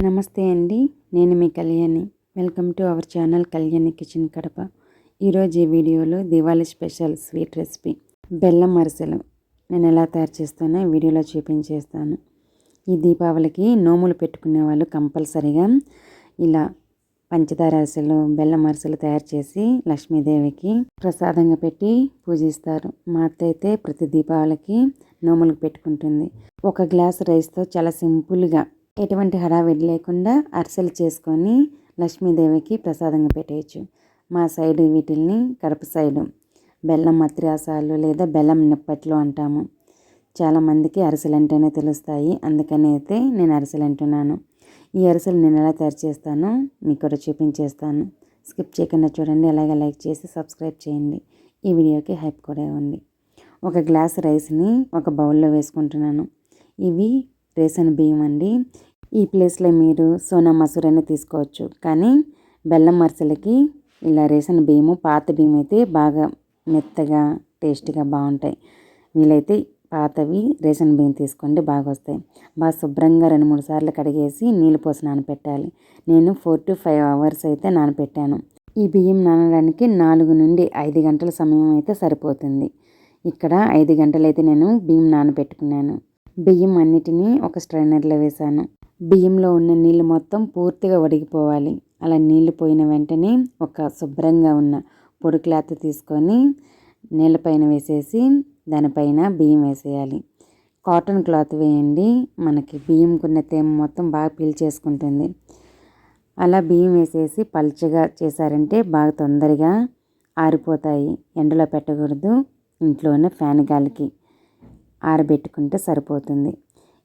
నమస్తే అండి, నేను మీ Kalyani. Welcome to our channel Kalyani kitchen Kadapa. ఈరోజు ఈ వీడియోలో దివాళీ స్పెషల్ స్వీట్ రెసిపీ బెల్లం అరిసెలు నేను ఎలా తయారు చేస్తానో వీడియోలో చూపించేస్తాను. ఈ దీపావళికి నోములు పెట్టుకునే వాళ్ళు కంపల్సరీగా ఇలా పంచదార అరిసెలు, బెల్లం అరిసెలు తయారు చేసి లక్ష్మీదేవికి ప్రసాదంగా పెట్టి పూజిస్తారు. మా అత్త అయితే ప్రతి దీపావళికి నోములకు పెట్టుకుంటుంది. ఒక గ్లాస్ రైస్తో చాలా సింపుల్గా ఎటువంటి హడావిడి లేకుండా అరిసెలు చేసుకొని లక్ష్మీదేవికి ప్రసాదంగా పెట్టేయచ్చు. మా సైడ్ వీటిల్ని కడప సైడు బెల్లం మత్ర్యాసాలు లేదా బెల్లం నిప్పట్లు అంటాము. చాలామందికి అరిసెలు అంటేనే తెలుస్తాయి, అందుకని అయితే నేను అరిసెలు అంటున్నాను. ఈ అరిసెలు నేను ఎలా తయారు చేస్తానో మీకు కూడా చూపించేస్తాను. స్కిప్ చేయకుండా చూడండి, అలాగే లైక్ చేసి సబ్స్క్రైబ్ చేయండి. ఈ వీడియోకి హైప్ కూడా ఇవ్వండి. ఒక గ్లాస్ రైస్ని ఒక బౌల్లో వేసుకుంటున్నాను. ఇవి రేషన్ బియ్యం అండి. ఈ ప్లేస్లో మీరు సోనా మసూర్ అయినా తీసుకోవచ్చు, కానీ బెల్లం అరిసెలకి ఇలా రేషన్ బియ్యము, పాత బియ్యం అయితే బాగా మెత్తగా టేస్ట్గా బాగుంటాయి. వీలైతే పాతవి రేషన్ బియ్యం తీసుకోండి, బాగా వస్తాయి. బాగా శుభ్రంగా 2-3 సార్లు కడిగేసి నీళ్ళు పోసి నానపెట్టాలి. నేను 4 to 5 hours అయితే నానపెట్టాను. ఈ బియ్యం నానడానికి 4 నుండి 5 గంటల సమయం అయితే సరిపోతుంది. ఇక్కడ 5 గంటలైతే నేను బియ్యం నానబెట్టుకున్నాను. బియ్యం అన్నిటినీ ఒక స్ట్రైనర్లో వేశాను. బియ్యంలో ఉన్న నీళ్ళు మొత్తం పూర్తిగా వడిగిపోవాలి. అలా నీళ్లు పోయిన వెంటనే ఒక శుభ్రంగా ఉన్న పొడి క్లాత్ తీసుకొని నీళ్ళపైన వేసేసి దానిపైన బియ్యం వేసేయాలి. కాటన్ క్లాత్ వేయండి, మనకి బియ్యంకున్న తేమ మొత్తం బాగా పీల్చేసుకుంటుంది. అలా బియ్యం వేసేసి పల్చగా చేశారంటే బాగా తొందరగా ఆరిపోతాయి. ఎండలో పెట్టకూడదు, ఇంట్లోనే ఫ్యాన్ గాలికి ఆరబెట్టుకుంటే సరిపోతుంది.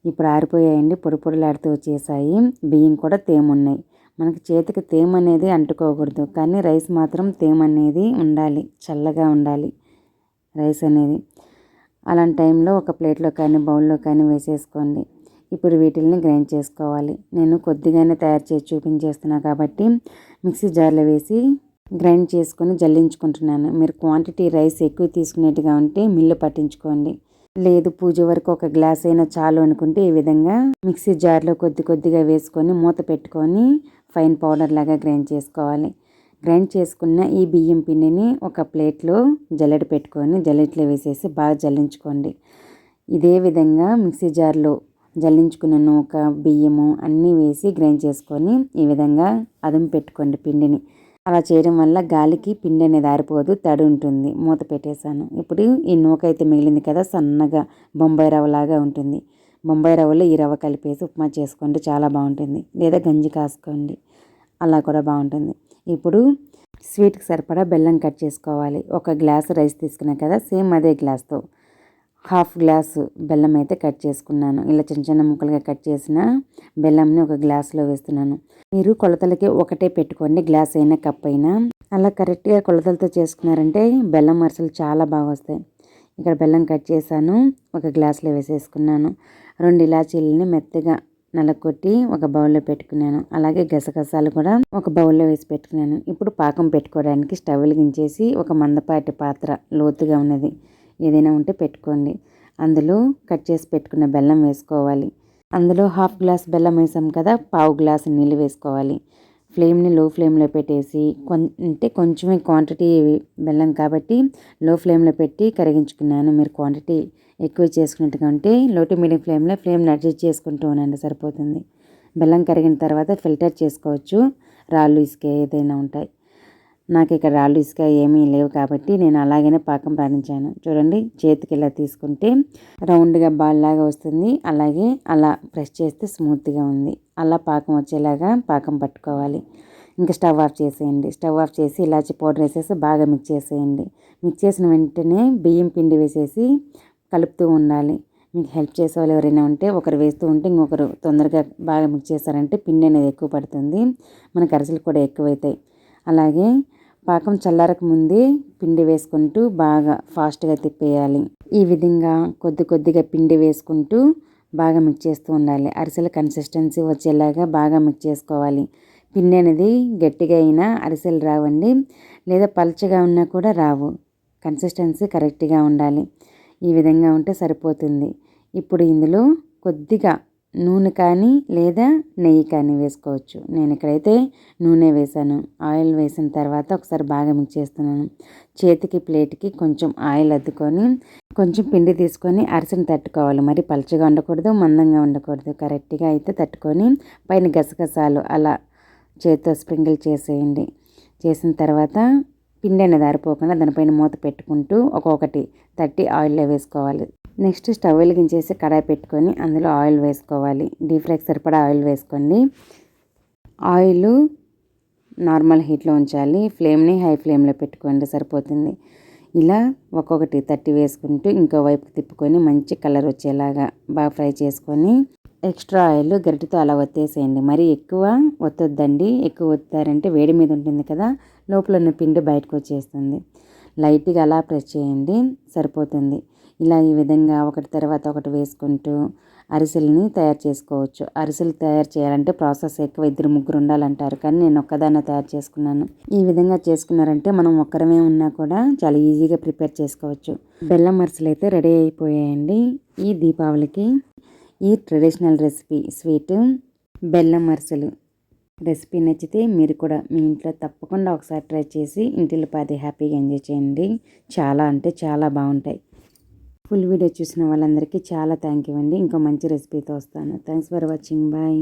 ఇప్పుడు ఆరిపోయాయండి, పొడి పొడిలాడుతూ వచ్చేసాయి. బియ్యం కూడా తేమ ఉన్నాయి. మనకి చేతికి తేమ అనేది అంటుకోకూడదు, కానీ రైస్ మాత్రం తేమ అనేది ఉండాలి, చల్లగా ఉండాలి రైస్ అనేది. అలాంటి టైంలో ఒక ప్లేట్లో కానీ బౌల్లో కానీ వేసేసుకోండి. ఇప్పుడు వీటిల్ని గ్రైండ్ చేసుకోవాలి. నేను కొద్దిగానే తయారు చేసి చూపించేస్తున్నా కాబట్టి మిక్సీ జార్లో వేసి గ్రైండ్ చేసుకొని జల్లించుకుంటున్నాను. మీరు క్వాంటిటీ రైస్ ఎక్కువ తీసుకునేట్టుగా ఉంటే మిల్లు పట్టించుకోండి, లేదు పూజ వరకు ఒక గ్లాస్ అయినా చాలు అనుకుంటే ఈ విధంగా మిక్సీ జార్లో కొద్దిగా వేసుకొని మూత పెట్టుకొని ఫైన్ పౌడర్ లాగా గ్రైండ్ చేసుకోవాలి. గ్రైండ్ చేసుకున్న ఈ బియ్యం పిండిని ఒక ప్లేట్లో జల్లెడ పెట్టుకొని జల్లెడలో వేసేసి బాగా జల్లించుకోండి. ఇదే విధంగా మిక్సీ జార్లో జల్లించుకున్న నూక, బియ్యము అన్నీ వేసి గ్రైండ్ చేసుకొని ఈ విధంగా అదుము పెట్టుకోండి పిండిని. అలా చేయడం వల్ల గాలికి పిండి అనేది ఆరిపోదు, తడి ఉంటుంది. మూత పెట్టేశాను. ఇప్పుడు ఈ నూక అయితే మిగిలింది కదా, సన్నగా బొంబాయి రవ్వలాగా ఉంటుంది. బొంబాయి రవ్వలో ఈ రవ్వ కలిపేసి ఉప్మా చేసుకోండి, చాలా బాగుంటుంది. లేదా గంజి కాసుకోండి, అలా కూడా బాగుంటుంది. ఇప్పుడు స్వీట్కి సరిపడా బెల్లం కట్ చేసుకోవాలి. ఒక గ్లాసు రైస్ తీసుకున్నాను కదా, సేమ్ అదే గ్లాస్తో 1/2 గ్లాసు బెల్లం అయితే కట్ చేసుకున్నాను. ఇలా చిన్న ముక్కలుగా కట్ చేసిన బెల్లంని ఒక గ్లాసులో వేస్తున్నాను. మీరు కొలతలకి ఒకటే పెట్టుకోండి, గ్లాస్ అయినా కప్ అయినా. అలా కరెక్ట్గా కొలతలతో చేసుకున్నారంటే బెల్లం అరిసెలు చాలా బాగా వస్తాయి. ఇక్కడ బెల్లం కట్ చేశాను, ఒక గ్లాసులో వేసేసుకున్నాను. 2 ఇలాచీలని మెత్తగా నలగొట్టి ఒక బౌల్లో పెట్టుకున్నాను. అలాగే గసగసాలు కూడా ఒక బౌల్లో వేసి పెట్టుకున్నాను. ఇప్పుడు పాకం పెట్టుకోవడానికి స్టవ్ వెలిగించేసి ఒక మందపాటి పాత్ర లోతుగా ఉన్నది ఏదైనా ఉంటే పెట్టుకోండి. అందులో కట్ చేసి పెట్టుకున్న బెల్లం వేసుకోవాలి. అందులో 1/2 గ్లాస్ బెల్లం వేసాం కదా, 1/4 గ్లాసు నీళ్ళు వేసుకోవాలి. ఫ్లేమ్ని లో ఫ్లేమ్లో పెట్టేసి కొంచెమే క్వాంటిటీ బెల్లం కాబట్టి లో ఫ్లేమ్లో పెట్టి కరిగించుకున్నాను. మీరు క్వాంటిటీ ఎక్కువ చేసుకున్నట్టుగా ఉంటే లో టు మీడియం ఫ్లేమ్ని అడ్జస్ట్ చేసుకుంటూ ఉండండి, సరిపోతుంది. బెల్లం కరిగిన తర్వాత ఫిల్టర్ చేసుకోవచ్చు. రాళ్ళు ఇసుక ఏదైనా ఉంటాయి. నాకు ఇక్కడ రాళ్ళు ఇసుక ఏమీ లేవు కాబట్టి నేను అలాగనే పాకం రాణించాను. చూడండి, చేతికి ఇలా తీసుకుంటే రౌండ్గా బాల్ లాగా వస్తుంది. అలాగే అలా ప్రెస్ చేస్తే స్మూత్గా ఉంది. అలా పాకం వచ్చేలాగా పాకం పట్టుకోవాలి. ఇంకా స్టవ్ ఆఫ్ చేసేయండి. స్టవ్ ఆఫ్ చేసి ఇలాచి పౌడర్ వేసేసి బాగా మిక్స్ చేసేయండి. మిక్స్ చేసిన వెంటనే బియ్యం పిండి వేసేసి కలుపుతూ ఉండాలి. మీకు హెల్ప్ చేసే వాళ్ళు ఎవరైనా ఉంటే ఒకరు వేస్తూ ఉంటే ఇంకొకరు తొందరగా బాగా మిక్స్ చేస్తారంటే పిండి అనేది ఎక్కువ పడుతుంది, మనకు అరిసెలు కూడా ఎక్కువైతాయి. అలాగే పాకం చల్లారక ముందే పిండి వేసుకుంటూ బాగా ఫాస్ట్గా తిప్పేయాలి. ఈ విధంగా కొద్దిగా పిండి వేసుకుంటూ బాగా మిక్స్ చేస్తూ ఉండాలి. అరిసెల కన్సిస్టెన్సీ వచ్చేలాగా బాగా మిక్స్ చేసుకోవాలి. పిండి అనేది గట్టిగా అయినా అరిసెలు రావండి, లేదా పల్చగా ఉన్నా కూడా రావు. కన్సిస్టెన్సీ కరెక్ట్గా ఉండాలి. ఈ విధంగా ఉంటే సరిపోతుంది. ఇప్పుడు ఇందులో కొద్దిగా నూనె కానీ లేదా నెయ్యి కానీ వేసుకోవచ్చు. నేను ఇక్కడైతే నూనె వేసాను. ఆయిల్ వేసిన తర్వాత ఒకసారి బాగా మిక్స్ చేస్తున్నాను. చేతికి ప్లేట్కి కొంచెం ఆయిల్ అద్దుకొని కొంచెం పిండి తీసుకొని అరిసెను తట్టుకోవాలి. మరి పలుచగా ఉండకూడదు, మందంగా ఉండకూడదు. కరెక్ట్గా అయితే తట్టుకొని పైన గసగసాలు అలా చేతితో స్ప్రింకిల్ చేసేయండి. చేసిన తర్వాత పిండి అనేది ఆరిపోకుండా దానిపైన మూత పెట్టుకుంటూ ఒక్కొక్కటి తట్టి ఆయిల్లో వేసుకోవాలి. నెక్స్ట్ స్టవ్ వెలిగించేసి కడాయి పెట్టుకొని అందులో ఆయిల్ వేసుకోవాలి. డీప్ ఫ్రైకి సరిపడా ఆయిల్ వేసుకోండి. ఆయిల్ నార్మల్ హీట్లో ఉంచాలి. ఫ్లేమ్ని హై ఫ్లేమ్లో పెట్టుకోండి, సరిపోతుంది. ఇలా ఒక్కొక్కటి తట్టి వేసుకుంటూ ఇంకో వైపు తిప్పుకొని మంచి కలర్ వచ్చేలాగా బాగా ఫ్రై చేసుకొని ఎక్స్ట్రా ఆయిల్ గరిటెతో అలా ఒత్తేసేయండి. మరి ఎక్కువ ఒత్తొద్దండి. ఎక్కువ ఒత్తారంటే వేడి మీద ఉంటుంది కదా, లోపల ఉన్న పిండి బయటకు వచ్చేస్తుంది. లైట్గా అలా ప్రెస్ చేయండి, సరిపోతుంది. ఇలా ఈ విధంగా ఒకటి తర్వాత ఒకటి వేసుకుంటూ అరిసెలని తయారు చేసుకోవచ్చు. అరిసెలు తయారు చేయాలంటే ప్రాసెస్ ఎక్కువ, 2-3 ఉండాలంటారు, కానీ నేను ఒక్కదాన్నే తయారు చేసుకున్నాను. ఈ విధంగా చేసుకున్నారంటే మనం ఒక్కరమే ఉన్నా కూడా చాలా ఈజీగా ప్రిపేర్ చేసుకోవచ్చు. బెల్లం అరిసెలు అయితే రెడీ అయిపోయాయండి. ఈ దీపావళికి ఈ ట్రెడిషనల్ రెసిపీ స్వీట్ బెల్లం అరిసెలు రెసిపీ నచ్చితే మీరు కూడా మీ ఇంట్లో తప్పకుండా ఒకసారి ట్రై చేసి ఇంటిల్లిపాది హ్యాపీగా ఎంజాయ్ చేయండి. చాలా అంటే చాలా బాగుంటాయి. ఫుల్ వీడియో చూసిన వాళ్ళందరికీ చాలా థ్యాంక్ యూ అండి. ఇంకో మంచి రెసిపీతో వస్తాను. Thanks for watching. బాయ్.